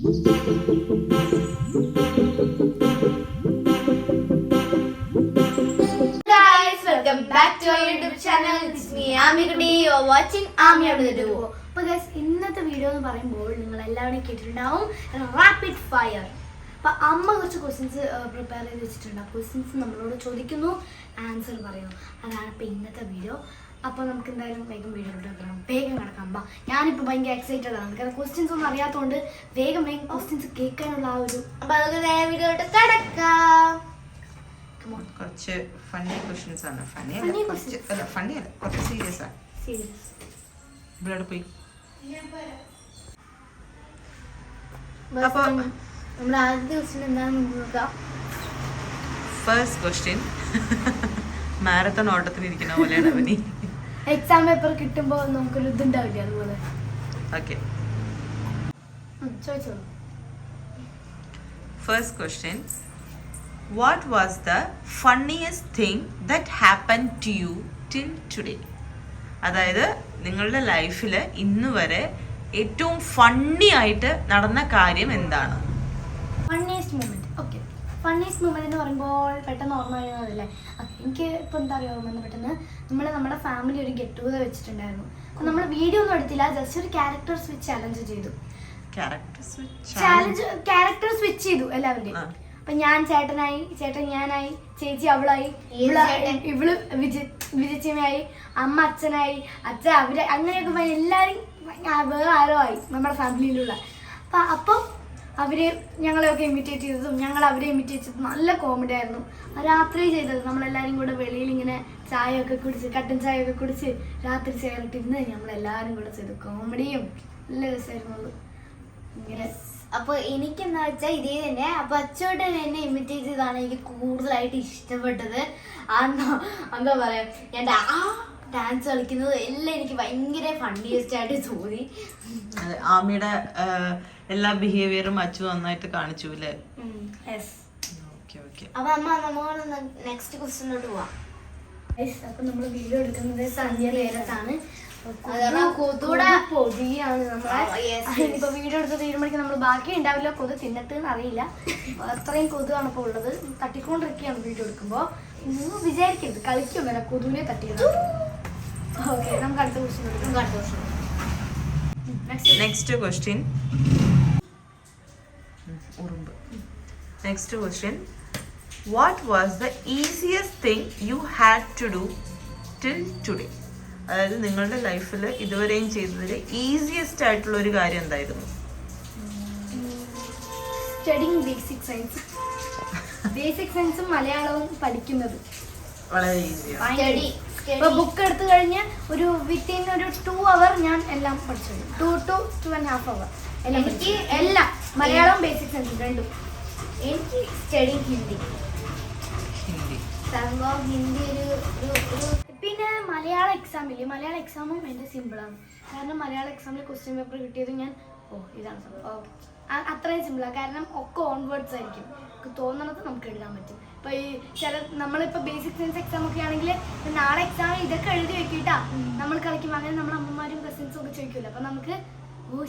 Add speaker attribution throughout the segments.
Speaker 1: Guys, welcome back to our YouTube channel. It's me, Ami Kudi. You're watching Ami Abdul. അപ്പോൾ guys ഇന്നത്തെ video എന്ന് പറയുമ്പോൾ നിങ്ങൾ എല്ലാവരും കേട്ടിട്ടുണ്ടാവും റാപ്പിഡ് ഫയർ. അപ്പോൾ അമ്മ കുറച്ച് ക്വസ്റ്റ്യൻസ് പ്രിപ്പയർ ചെയ്ത് വെച്ചിട്ടുണ്ട്. ആ ക്വസ്റ്റ്യൻസ് നമ്മളോട് ചോദിക്കുന്നു, ആൻസർ പറയുന്നു. അതാണ് ഇപ്പോൾ ഇന്നത്തെ വീഡിയോ. അപ്പോൾ നമുക്ക് എന്തായാലും വേഗം വീഡിയോ കിടക്കാം, വേഗം കിടക്കാം. ഞാനിപ്പോൾ ഭയങ്കര എക്സൈറ്റഡ് ആണ്, കാരണം ക്വസ്റ്റ്യൻസ് ഒന്നും അറിയാത്തതുകൊണ്ട് വേഗം ക്വസ്റ്റ്യൻസ് കേൾക്കാനുള്ള ആ ഒരു. അപ്പോൾ നമുക്ക് നേരെ വീഡിയോ കിടക്കാം.
Speaker 2: കുറച്ച് ഫണ്ണി ക്വസ്റ്റ്യൻസ് ആണ്. ഫണ്ണി അല്ല, കുറച്ച് സീരിയസ് ആണ്. ഇവിടെ പോയി.
Speaker 1: അപ്പോൾ നമ്മുടെ ആദ്യത്തെ ക്വസ്റ്റ്യൻ എന്താണെന്ന് നോക്കാം.
Speaker 2: ഫസ്റ്റ് ക്വസ്റ്റ്യൻ മാരത്തൺ ഓട്ടത്തിന് ഇരിക്കുന്ന പോലെയാണ് അവനി.
Speaker 1: എക്സാം പേപ്പർ കിട്ടുമ്പോൾ നമുക്കൊരു ഇതുണ്ടാവില്ല അതുപോലെ.
Speaker 2: ഓക്കെ,
Speaker 1: ചോദിച്ചോളൂ.
Speaker 2: First question, what was the funniest thing that happened to you till today? അതായത് നിങ്ങളുടെ ലൈഫിൽ ഇന്ന് വരെ ഏറ്റവും ഫണ്ണി ആയിട്ട് നടന്ന കാര്യം എന്താണ്?
Speaker 1: Funniest moment. Okay, funniest moment എന്ന് പറയുമ്പോൾ പെട്ടെന്ന് ഓർമ്മ വരുന്നതല്ലേ. എനിക്ക് ഇപ്പോൾ എന്താ പറയുക ഓർമ്മ പെട്ടെന്ന് നമ്മുടെ ഫാമിലി ഒരു ഗെറ്റ് ടുഗദർ വെച്ചിട്ടുണ്ടായിരുന്നു. നമ്മൾ വീഡിയോ ഒന്നും എടുത്തില്ല, ജസ്റ്റ് ഒരു ക്യാരക്ടർ സ്വിച്ച് ചാലഞ്ച് ചെയ്തു. ക്യാരക്ടർ സ്വിച്ച് ചെയ്തു എല്ലാവരുടെയും. അപ്പൊ ഞാൻ ചേട്ടനായി, ചേട്ടൻ ഞാനായി, ചേച്ചി അവളായി, ഇവള് വിജയച്ചമ്മയായി, അമ്മ അച്ഛനായി, അച്ഛൻ അവര്, അങ്ങനെയൊക്കെ എല്ലാവരും വേറെ ആരോ ആയി നമ്മുടെ ഫാമിലിയിലുള്ള. അപ്പം അവര് ഞങ്ങളെയൊക്കെ ഇമിറ്റേറ്റ് ചെയ്തതും ഞങ്ങൾ അവരെ ഇമിറ്റേറ്റ് ചെയ്തതും നല്ല കോമഡി ആയിരുന്നു. രാത്രി ചെയ്തത് നമ്മളെല്ലാവരും കൂടെ വെളിയിൽ ഇങ്ങനെ ചായയൊക്കെ കുടിച്ച്, കട്ടൻ ചായയൊക്കെ കുടിച്ച് രാത്രി ചേർത്തിരുന്ന് നമ്മളെല്ലാവരും കൂടെ ചെയ്തു. കോമഡിയും നല്ല രസമായിരുന്നു ഇങ്ങനെ. അപ്പോൾ എനിക്കെന്താ വെച്ചാൽ ഇതേ തന്നെ. അപ്പോൾ അച്ചോട്ടൻ എന്നെ ഇമിറ്റേറ്റ് ചെയ്തതാണ് എനിക്ക് കൂടുതലായിട്ട് ഇഷ്ടപ്പെട്ടത്. എന്താ പറയാ, ഞാൻ ഡാൻസ് കളിക്കുന്നത് എല്ലാം എനിക്ക് ഭയങ്കര ഫണ്ണിയസ്റ്റ് ആയിട്ട് തോന്നി.
Speaker 2: ആമിയുടെ എല്ലാ ബിഹേവിയറും അച്ചു നന്നായിട്ട് കാണിച്ചു അല്ലേ?
Speaker 1: അപ്പൊ അമ്മ നമ്മൾ നെക്സ്റ്റ് ക്വസ്റ്റ്യനിലോട്ട് പോവാം. അപ്പൊ നമ്മൾ വീഡിയോ എടുക്കുന്നത് സന്ധ്യ നേരത്താണ്. പൊതിയാണ് ഇപ്പൊ വീഡിയോ എടുത്ത് തീരുമാനിക്കാൻ നമ്മൾ ബാക്കി ഉണ്ടാവില്ല. കൊതു തിന്നട്ടെന്ന് അറിയില്ല, അത്രയും കൊതുവാണ് ഇപ്പോൾ ഉള്ളത്. തട്ടിക്കൊണ്ടിരിക്കുകയാണ് വീഡിയോ എടുക്കുമ്പോൾ. വിചാരിക്കരുത് കളിക്കും വരാം, കൊതുവിനെ തട്ടിയത്. ഓക്കെ, നമുക്ക് അടുത്ത ക്വസ്റ്റ്യൻ എടുക്കാം.
Speaker 2: Next question, next question, what was the easiest thing you had to do till today? അതായത് നിങ്ങളുടെ ലൈഫിൽ ഇതുവരെയും ചെയ്തതിൽ ഈസിയസ്റ്റ് ആയിട്ടുള്ള ഒരു കാര്യം എന്തായിരുന്നു?
Speaker 1: Studying basic science. ബേസിക് സയൻസും മലയാളവും പഠിക്കുന്നത്
Speaker 2: വളരെ ഈസിയാണ്.
Speaker 1: ഇപ്പൊ ബുക്ക് എടുത്തു കഴിഞ്ഞ് ഒരു വിത്തിൻ ഒരു 2 hour ഞാൻ എല്ലാം പഠിച്ചു. 2 to 2.5 hour എനിക്ക് എല്ലാം മലയാളവും ബേസിക് സയൻസും രണ്ടും. എനിക്ക് സ്റ്റഡിങ് ഹിന്ദി ഒരു പിന്നെ മലയാളം എക്സാമില്ലേ, മലയാളം എക്സാമും എൻ്റെ സിമ്പിളാണ്. കാരണം മലയാളം എക്സാമിൽ ക്വസ്റ്റ്യൻ പേപ്പർ കിട്ടിയത് ഞാൻ ഇതാണ് സംഭവം, അത്രയും സിമ്പിളാണ്. കാരണം ഒക്കെ ഓൺ വേർഡ്സ് ആയിരിക്കും, തോന്നണത് നമുക്ക് എഴുതാൻ പറ്റും. ഇപ്പൊ ഈ നമ്മളിപ്പോൾ ബേസിക് സയൻസ് എക്സാം ഒക്കെ ആണെങ്കിൽ നാളെ എക്സാം ഇതൊക്കെ എഴുതി വെക്കിട്ടാ നമ്മൾ കളിക്കും. അങ്ങനെ നമ്മുടെ അമ്മമാരും കസിൻസും ഒക്കെ ചോദിക്കില്ല. അപ്പൊ നമുക്ക്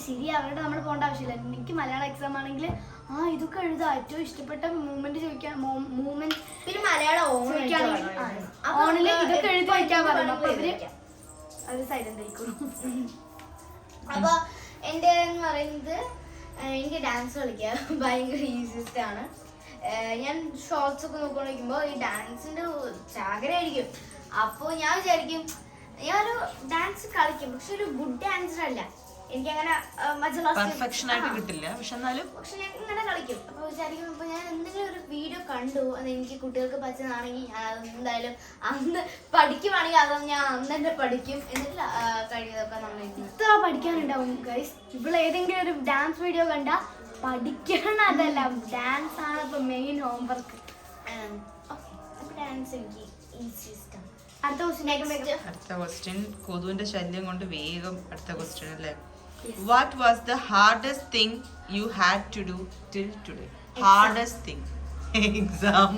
Speaker 1: ശരി അവരുടെ നമ്മൾ പോകേണ്ട ആവശ്യമില്ല. എനിക്ക് മലയാളം എക്സാം ആണെങ്കിൽ ഇതൊക്കെ എഴുതാം. ഏറ്റവും ഇഷ്ടപ്പെട്ട മൂവ്മെന്റ് ചോദിക്കാൻ, മൂവ്മെന്റ് പിന്നെ മലയാളം ഓണില് ഇതൊക്കെ എഴുതി വയ്ക്കാൻ പറയണം. അപ്പൊ അവര് സൈലന്റ് ആയിക്കോളും. അപ്പൊ എൻ്റെ എന്ന് പറയുന്നത് എനിക്ക് ഡാൻസ് കളിക്കാൻ ഭയങ്കര ഈസിയസ്റ്റ് ആണ്. ഞാൻ ഷോർട്സ് ഒക്കെ നോക്കിക്കൊണ്ടിരിക്കുമ്പോൾ ഈ ഡാൻസിന്റെ ചാകരയായിരിക്കും. അപ്പോൾ ഞാൻ വിചാരിക്കും ഞാനൊരു ഡാൻസ് കളിക്കും, പക്ഷെ ഒരു ഗുഡ് ഡാൻസർ അല്ല. എനിക്കങ്ങനെ
Speaker 2: പെർഫെക്ഷൻ ആയിട്ട് കിട്ടില്ല, പക്ഷെ
Speaker 1: ഞാൻ ഇങ്ങനെ കളിക്കും. അപ്പോൾ വിചാരിക്കും ഇപ്പൊ ഞാൻ എന്തെങ്കിലും ഒരു വീഡിയോ കണ്ടു, അത് എനിക്ക് കുട്ടികൾക്ക് പറ്റുന്നതാണെങ്കിൽ ഞാൻ എന്തായാലും അന്ന് പഠിക്കുവാണെങ്കിൽ അതൊന്നും ഞാൻ അന്ന് തന്നെ പഠിക്കും. എന്നിട്ട് കഴിയതൊക്കെ നമ്മൾ ഇത്ര പഠിക്കാനുണ്ടാവും ഗൈസ്. ഇവിടെ ഏതെങ്കിലും ഒരു ഡാൻസ് വീഡിയോ കണ്ടാ പഠിക്കണം, അതല്ല ഡാൻസ് ആണ് ഇപ്പൊ മെയിൻ ഹോംവർക്ക്. ഡാൻസ് എനിക്ക് ഈസിയസ്റ്റ് ആണ്.
Speaker 2: അടുത്ത ക്വസ്റ്റ്യൻ കൊതുവിന്റെ ശല്യം കൊണ്ട് വേഗം അടുത്ത ക്വസ്റ്റ്യൻ അല്ലേ. What was the hardest thing you had to do till today? Hardest thing. Exam.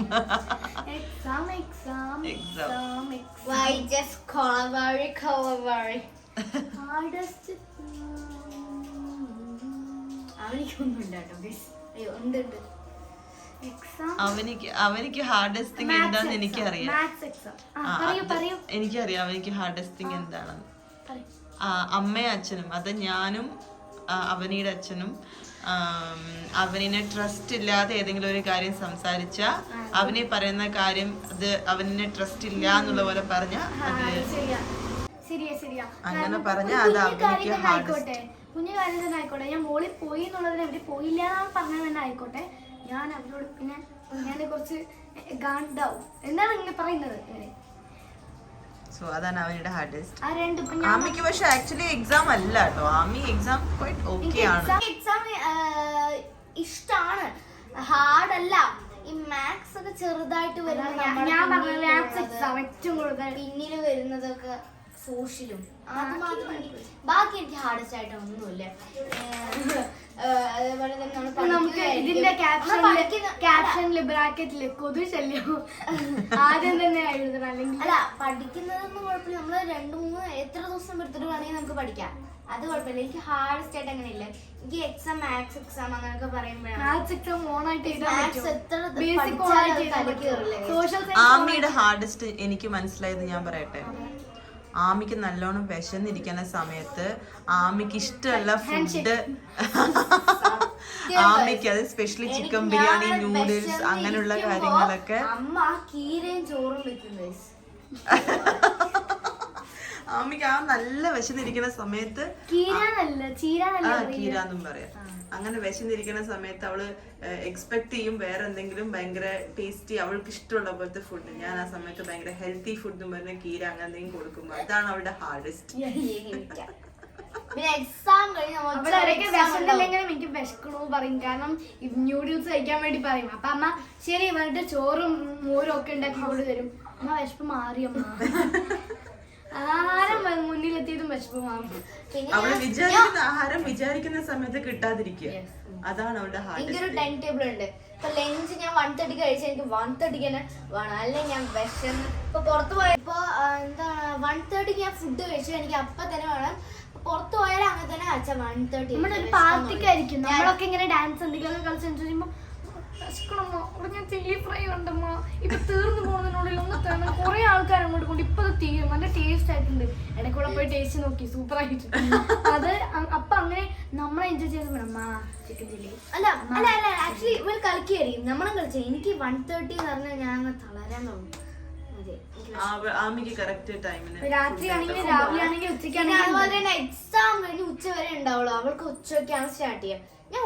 Speaker 1: Why just hardest അവനിക്കൊന്നും ഉണ്ട് കേട്ടോ ഗയ്സ്. അയ്യോ ഉണ്ട് എക്സാം
Speaker 2: അവനിക്ക് ഹാർഡസ്റ്റ് തിങ് എന്താന്ന് എനിക്കറിയാം.
Speaker 1: മാത്സ് എക്സാം പറയൂ
Speaker 2: എനിക്കറിയാം അവനിക്ക് ഹാർഡസ്റ്റ് തിങ് എന്താണെന്ന്.
Speaker 1: പറയൂ.
Speaker 2: അമ്മയും അച്ഛനും, അത് ഞാനും അവനിയുടെ അച്ഛനും അവനെ ട്രസ്റ്റ് ഇല്ലാതെ ഏതെങ്കിലും ഒരു കാര്യം സംസാരിച്ച അവനെ പറയുന്ന കാര്യം അത് അവനെ ട്രസ്റ്റ് ഇല്ല എന്നുള്ള പോലെ പറഞ്ഞ അത്
Speaker 1: ശരിയാ
Speaker 2: അങ്ങനെ പറഞ്ഞ അത് അവനിക്ക് ഹാർഡസ്റ്റ്.
Speaker 1: കുഞ്ഞു കാര്യം തന്നെ ആയിക്കോട്ടെ, ഞാൻ മോളിൽ പോയി എന്നുള്ളതിന് അവര് പോയില്ല എന്നാണ് പറഞ്ഞത് തന്നെ ആയിക്കോട്ടെ, ഞാൻ അവരോട് പിന്നെ ഞാൻ കുറച്ച് ഗാണ്ടാവും എന്താണ് ഇങ്ങനെ പറയുന്നത്.
Speaker 2: സോ അതാണ് അവനുടെ ഹാർഡസ്റ്റ്.
Speaker 1: ആ രണ്ട്
Speaker 2: ആമിക്ക് പക്ഷെ ആക്ച്വലി എക്സാം അല്ല കേട്ടോ, ആമി എക്സാം ക്വൈറ്റ് ഓക്കെ ആണ്.
Speaker 1: എക്സാം ഇഷ്ടാണ്, ഹാർഡ് അല്ല. ഈ മാത്സ് ഒക്കെ ചെറുതായിട്ട് വരുന്നത് ഞാൻ പറഞ്ഞ മാത്സ് എക്സാം ഏറ്റവും കൂടുതൽ പിന്നിൽ വരുന്നതൊക്കെ സോഷ്യലും ബാക്കി എനിക്ക് ഹാർഡസ്റ്റ് ആയിട്ട് ഒന്നുമില്ല. അതേപോലെ തന്നെ നമുക്ക് ഇതിന്റെ ക്യാപ്ഷനില് ബ്രാക്കറ്റില് കൊതു ശല്യം ആദ്യം തന്നെ എഴുതണം. അല്ലെങ്കിൽ അല്ല പഠിക്കുന്നതൊന്നും കുഴപ്പമില്ല, നമ്മള് 2-3 എത്ര ദിവസം എടുത്തിട്ട് വേണമെങ്കിൽ നമുക്ക് പഠിക്കാം, അത് കുഴപ്പമില്ല. എനിക്ക് ഹാർഡസ്റ്റ് ആയിട്ട് അങ്ങനെ ഇല്ല. എനിക്ക് എക്സാം മാത്സ് എക്സാം അങ്ങനെയൊക്കെ പറയുമ്പോഴാണ്
Speaker 2: ആമിയുടെ ഹാർഡസ്റ്റ് എനിക്ക് മനസ്സിലായത് ഞാൻ പറയട്ടെ. ആമിക്ക് നല്ലോണം വിശന്നിരിക്കുന്ന സമയത്ത് ആമിക്ക് ഇഷ്ടമുള്ള ഫുഡ് ആമിക്ക് അത് സ്പെഷ്യലി ചിക്കൻ ബിരിയാണി, നൂഡിൽസ് അങ്ങനെയുള്ള കാര്യങ്ങളൊക്കെ
Speaker 1: അമ്മ കീരയും ചോറും വെക്കുന്നത്.
Speaker 2: ആമിക്ക് ആ നല്ല വിശന്നിരിക്കുന്ന സമയത്ത് കീരാന്നും പറയാം. അങ്ങനെ വിശന്നിരിക്കുന്ന സമയത്ത് അവള് എക്സ്പെക്ട് ചെയ്യും വേറെ എന്തെങ്കിലും ഭയങ്കര ടേസ്റ്റി അവൾക്ക് ഇഷ്ടമുള്ള പോലത്തെ ഫുഡ്. ഞാൻ ആ സമയത്ത് ഭയങ്കര ഹെൽത്തി ഫുഡ് പറഞ്ഞ കീര അങ്ങനെ എന്തെങ്കിലും കൊടുക്കുമ്പോ അതാണ് അവളുടെ ഹാർഡസ്റ്റ്.
Speaker 1: എനിക്ക് വിശക്കണു പറയും, കാരണം ന്യൂഡിൽസ് കഴിക്കാൻ വേണ്ടി പറയും. അപ്പൊ അമ്മ ശരി പറഞ്ഞിട്ട് ചോറും മോരും ഒക്കെ ഉണ്ടാക്കി കൊണ്ട് തരും. അമ്മ വിശപ്പ് മാറിയമ്മ, ആഹാരം മുന്നിലെത്തിയതും വിശപ്പ് മാറും.
Speaker 2: അവള് വിചാരിക്കുന്ന ആഹാരം വിചാരിക്കുന്ന സമയത്ത് കിട്ടാതിരിക്കുക, അതാണ് അവളുടെ
Speaker 1: എനിക്കൊരു ടൈം ടേബിൾ ഉണ്ട്. ഇപ്പൊ ലഞ്ച് ഞാൻ 1:30 കഴിച്ചാൽ എനിക്ക് 1:30 തന്നെ വേണം, അല്ലെങ്കിൽ ഞാൻ വിശന്ന് ഇപ്പൊ പുറത്ത് പോയപ്പോ എന്താണ് 1:30 ഞാൻ ഫുഡ് കഴിച്ചാൽ എനിക്ക് അപ്പൊ തന്നെ വേണം. പുറത്ത് പോയാലും അങ്ങനെ തന്നെ കഴിച്ചാൽ 1:30. നമ്മുടെ ഒരു പാർട്ടിക്കായിരിക്കും നമ്മളൊക്കെ ഇങ്ങനെ ഡാൻസ് എന്തെങ്കിലും കളിച്ച് എൻജോയ് ചെയ്യുമ്പോ വിശക്കണമ്മോ ഇവിടെ ഞാൻ ചില്ലി ഫ്രൈ ഉണ്ടമ്മോ ഇപ്പൊ തീർന്നു പോകുന്നതിനുള്ളിൽ ഒന്ന് തന്നെ കുറെ ആൾക്കാർ അങ്ങോട്ട് കൊണ്ട് ഇപ്പൊ അത് തീരും, നല്ല ടേസ്റ്റ് ആയിട്ടുണ്ട്. ഇടയ്ക്കൂടെ പോയി ടേസ്റ്റ് നോക്കി സൂപ്പർ ആയിട്ടുണ്ട്. അത് അപ്പൊ അങ്ങനെ നമ്മളെ എൻജോയ് ചെയ്ത് വേണം ചിക്കൻ ചില്ലി. അല്ല അല്ല അല്ല ആക്ച്വലി ഇവർ കളിക്കുകയായിരിക്കും നമ്മളും കളിച്ച. എനിക്ക് 1:30 എന്ന് പറഞ്ഞാൽ ഞാൻ അങ്ങ് തളരാൻ തോന്നും. രാത്രി ആണെങ്കിലും രാവിലെ ആണെങ്കിലും ഉച്ചയ്ക്കാണെങ്കിൽ അതുപോലെ തന്നെ എക്സാം കഴിഞ്ഞ് ഉച്ച വരെ ഉണ്ടാവുള്ളൂ. അവൾക്ക് ഉച്ചയ്ക്കാണ് സ്റ്റാർട്ട് ചെയ്യുക. ഞാൻ